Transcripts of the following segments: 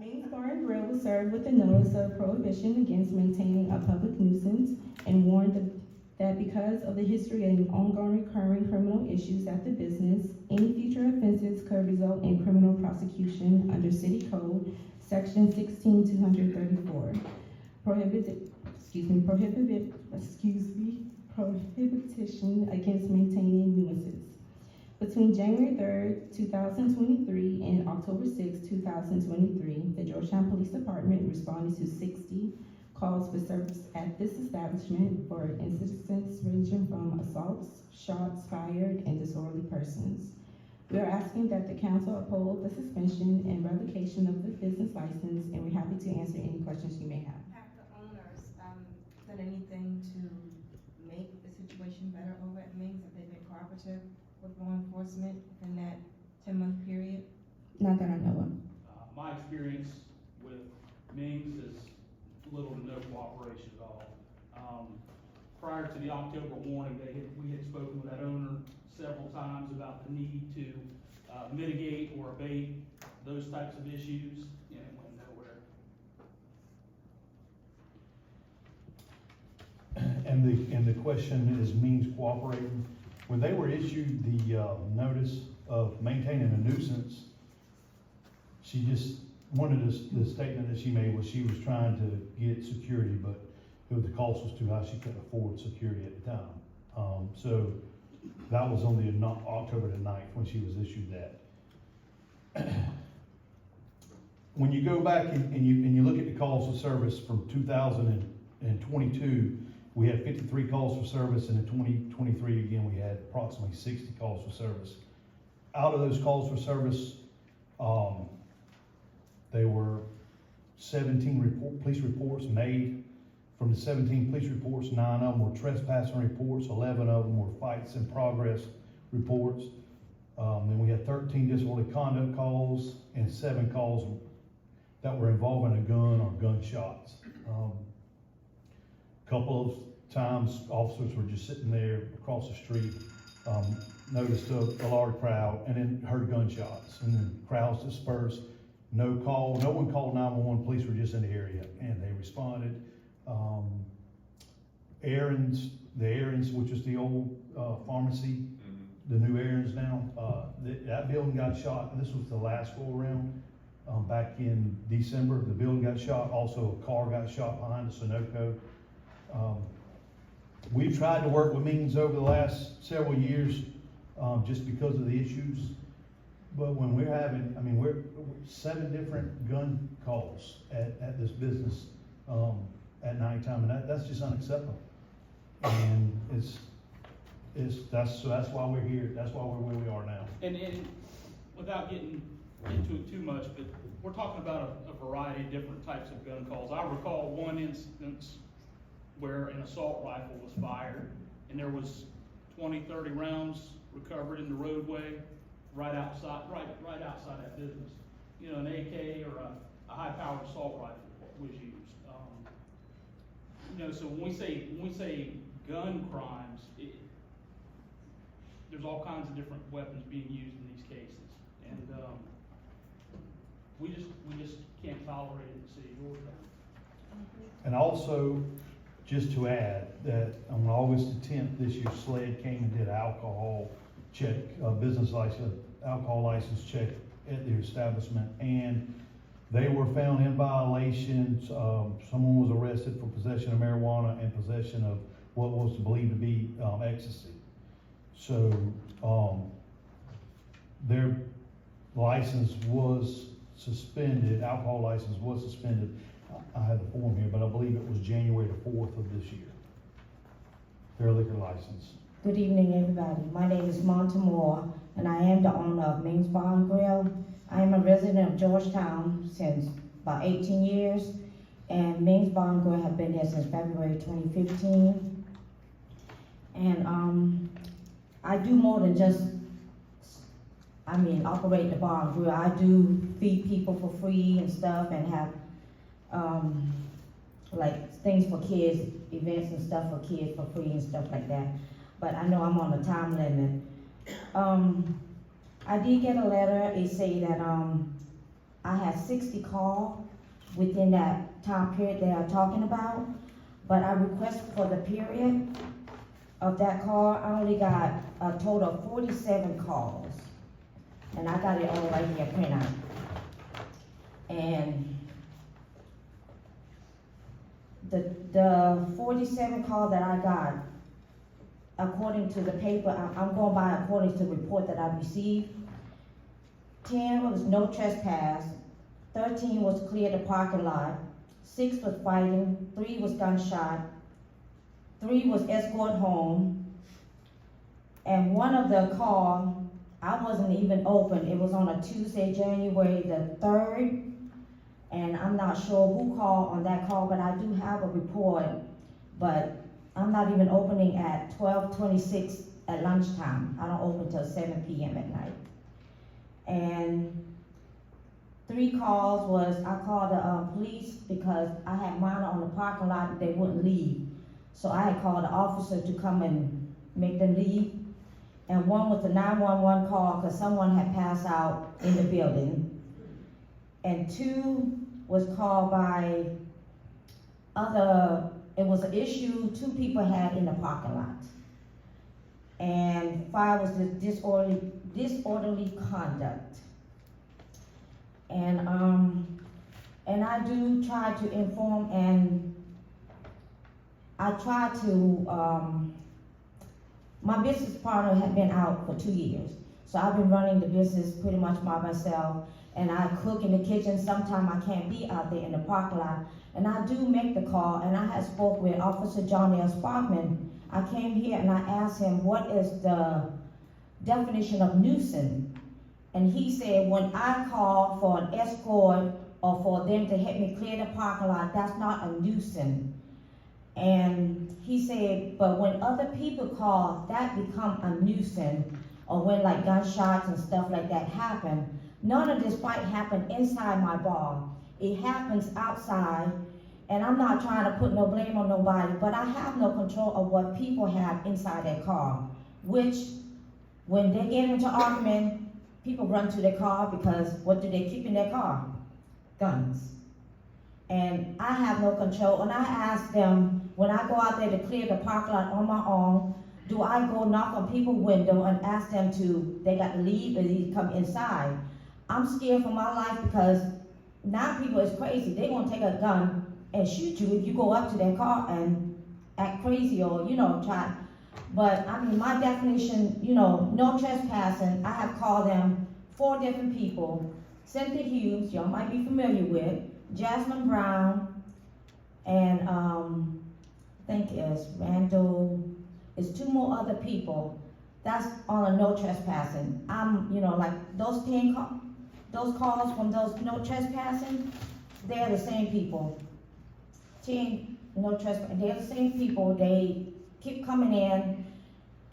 Mingz Bar and Grill was served with a notice of prohibition against maintaining a public nuisance and warned that because of the history and ongoing recurring criminal issues at the business, any future offenses could result in criminal prosecution under City Code, Section 16234. Prohibition against maintaining nuisances. Between January 3rd, 2023 and October 6th, 2023, the Georgetown Police Department responded to 60 calls for service at this establishment for incidents ranging from assaults, shots fired, and disorderly persons. We are asking that the council uphold the suspension and revocation of the business license, and we're happy to answer any questions you may have. Have the owners done anything to make the situation better over at Mingz? Have they been cooperative with law enforcement in that 10-month period? Not that I know of. My experience with Mingz is little to no cooperation at all. Prior to the October warning, we had spoken with that owner several times about the need to mitigate or abate those types of issues, and it went nowhere. And the question is, Mingz cooperating? When they were issued the notice of maintaining a nuisance, she just, one of the statement that she made was she was trying to get security, but the cost was too high, she couldn't afford security at the time. So that was on the October the 9th when she was issued that. When you go back and you look at the calls for service from 2022, we had 53 calls for service, and in 2023, again, we had approximately 60 calls for service. Out of those calls for service, there were 17 police reports made. From the 17 police reports, 9 of them were trespassing reports, 11 of them were fights in progress reports. Then we had 13 disorderly conduct calls and 7 calls that were involving a gun or gunshots. Couple of times, officers were just sitting there across the street, noticed a large crowd, and then heard gunshots, and then crowds dispersed. No one called 911, police were just in the area, and they responded. The Aaron's, which is the old pharmacy, the new Aaron's now, that building got shot. This was the last go around. Back in December, the building got shot. Also, a car got shot behind the Sunoco. We've tried to work with Mingz over the last several years, just because of the issues. But when we're having, we're 7 different gun calls at this business at nighttime, and that's just unacceptable. And that's why we're here. That's why we're where we are now. And without getting into it too much, but we're talking about a variety of different types of gun calls. I recall one instance where an assault rifle was fired, and there was 20-30 rounds recovered in the roadway right outside that business. You know, an AK or a high-powered assault rifle was used. So when we say gun crimes, there's all kinds of different weapons being used in these cases, and we just can't tolerate it in the city of Georgetown. And also, just to add that on August the 10th this year, SLED came and did an alcohol check, business license, alcohol license check at their establishment, and they were found in violations. Someone was arrested for possession of marijuana and possession of what was believed to be ecstasy. So their license was suspended, alcohol license was suspended. I have the form here, but I believe it was January the 4th of this year. Their liquor license. Good evening, everybody. My name is Monta Moore, and I am the owner of Mingz Bar and Grill. I am a resident of Georgetown since about 18 years, and Mingz Bar and Grill have been here since February 2015. And I do more than just, operate the bar and grill. I do feed people for free and stuff, and have like things for kids, events and stuff for kids for free and stuff like that. But I know I'm on a time limit. I did get a letter. It say that I had 60 calls within that time period they are talking about, but I requested for the period of that call, I only got a total of 47 calls. And I got it all right here, printout. And the 47 calls that I got, according to the paper, I'm going by according to the report that I received, 10 was no trespass, 13 was clear the parking lot, 6 was fighting, 3 was gunshot, 3 was escort home, and one of the call, I wasn't even open. It was on a Tuesday, January the 3rd, and I'm not sure who called on that call, but I do have a report, but I'm not even opening at 12:26 at lunchtime. I don't open till 7 p.m. at night. And 3 calls was, I called the police because I had mine on the parking lot and they wouldn't leave. So I had called the officer to come and make them leave. And 1 was the 911 call because someone had passed out in the building. And 2 was called by it was an issue 2 people had in the parking lot. And 5 was the disorderly conduct. And I do try to inform, and I try to, my business partner had been out for 2 years. So I've been running the business pretty much by myself, and I cook in the kitchen. Sometimes I can't be out there in the parking lot. And I do make the call, and I had spoke with Officer John L. Sparkman. I came here and I asked him, what is the definition of nuisance? And he said, when I call for an escort or for them to help me clear the parking lot, that's not a nuisance. And he said, but when other people call, that become a nuisance, or when like gunshots and stuff like that happen. None of this fight happened inside my bar. It happens outside, and I'm not trying to put no blame on nobody, but I have no control of what people have inside their car, which when they get into argument, people run to their car because what do they keep in their car? Guns. And I have no control, and I ask them, when I go out there to clear the parking lot on my own, do I go knock on people's window and ask them they got to leave or they come inside? I'm scared for my life because now people is crazy. They're gonna take a gun and shoot you if you go up to their car and act crazy or, try. But I mean, my definition, no trespassing, I have called them 4 different people. Cynthia Hughes, y'all might be familiar with, Jasmine Brown, and I think it's Randall, it's 2 more other people. That's on a no trespassing. I'm, like those 10 those calls from those no trespassing, they're the same people. 10 no trespassing, they're the same people. They keep coming in,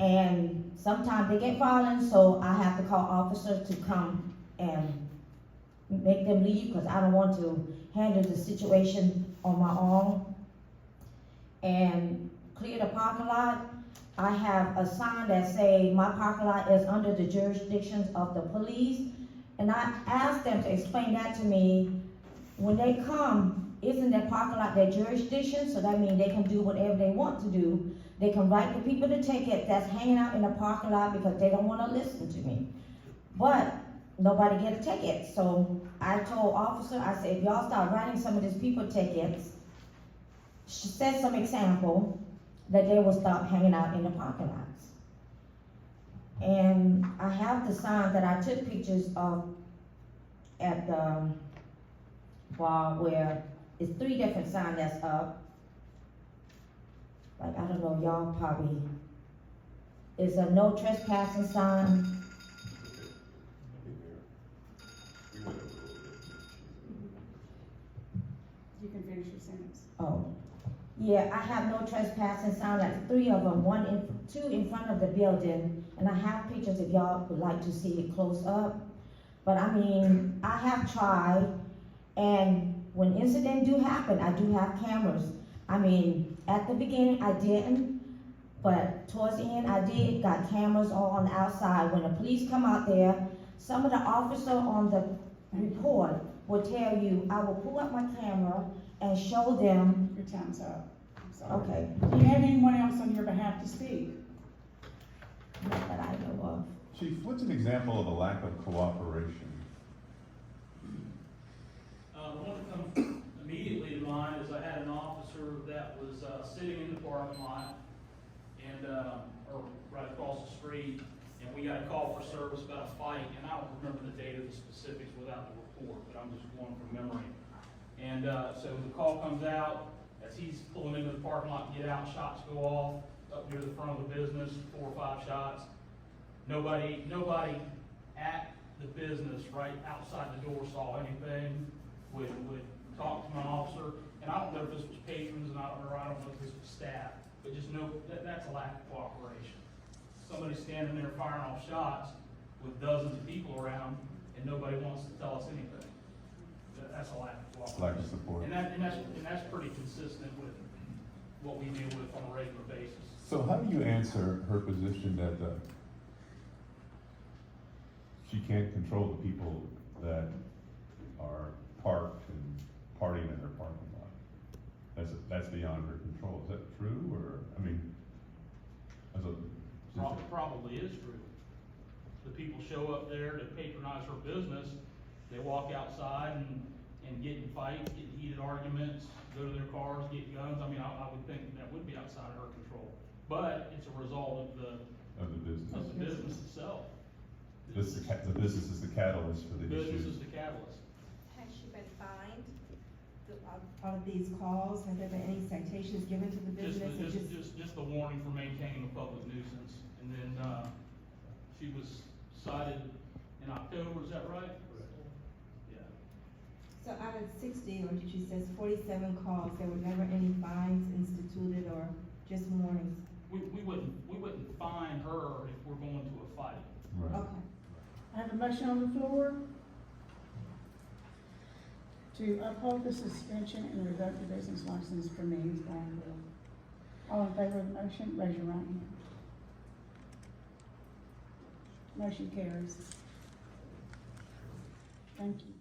and sometimes they get violent, so I have to call officers to come and make them leave because I don't want to handle the situation on my own. And clear the parking lot. I have a sign that say my parking lot is under the jurisdiction of the police. And I asked them to explain that to me. When they come, isn't their parking lot their jurisdiction? So that means they can do whatever they want to do. They can write the people the ticket that's hanging out in the parking lot because they don't want to listen to me. But nobody get a ticket. So I told officer, I said, if y'all start writing some of these people tickets, set some example that they will stop hanging out in the parking lots. And I have the sign that I took pictures of at the bar where it's 3 different signs that's up. Like, I don't know, y'all probably, it's a no trespassing sign. You can finish your sentence. Oh, yeah, I have no trespassing sign, like 3 of them, 2 in front of the building, and I have pictures if y'all would like to see it close up. But I mean, I have tried, and when incidents do happen, I do have cameras. I mean, at the beginning I didn't, but towards the end I did, got cameras all on the outside. When the police come out there, some of the officers on the report will tell you, I will pull up my camera and show them, Your time's up. I'm sorry. okay, Do you have anyone else on your behalf to speak? not that I know of. Chief, what's an example of a lack of cooperation? The one that comes immediately to mind is I had an officer that was, sitting in the parking lot and, or right across the street, and we got a call for service about a fight, and I don't remember the date of the specifics without the report, but I'm just going from memory. And, so the call comes out, as he's pulling into the parking lot, get out, shots go off up near the front of the business, 4 or 5 shots. Nobody at the business right outside the door saw anything, would talk to my officer, and I don't know if this was patrons, and I don't know if this was staff, but just know that's a lack of cooperation. Somebody standing there firing off shots with dozens of people around, and nobody wants to tell us anything. That's a lack of cooperation. Lack of support. And that's pretty consistent with what we deal with on a regular basis. So how do you answer her position that she can't control the people that are parked and partying in her parking lot? That's beyond her control. Is that true, or, I mean, as a, Probably is true. The people show up there to patronize her business, they walk outside and get in fights, get in heated arguments, go to their cars, get guns. I mean, I would think that would be outside of her control. But it's a result of the business? of the business itself. The business is the catalyst for the Business issue. is the catalyst. Has she been fined on these calls? Have there been any citations given to the business? or Just the warning for maintaining a public nuisance. And then, she was cited in October, is that right? Yeah. So out of 60, or she says 47 calls, there were never any fines instituted or just warnings? We wouldn't fine her if we're going to a fight. Right. Okay. I have a motion on the floor to uphold the suspension and revoke the business license for Mingz Bar and Grill. All in favor of the motion, raise your right hand. Motion carries. Thank you.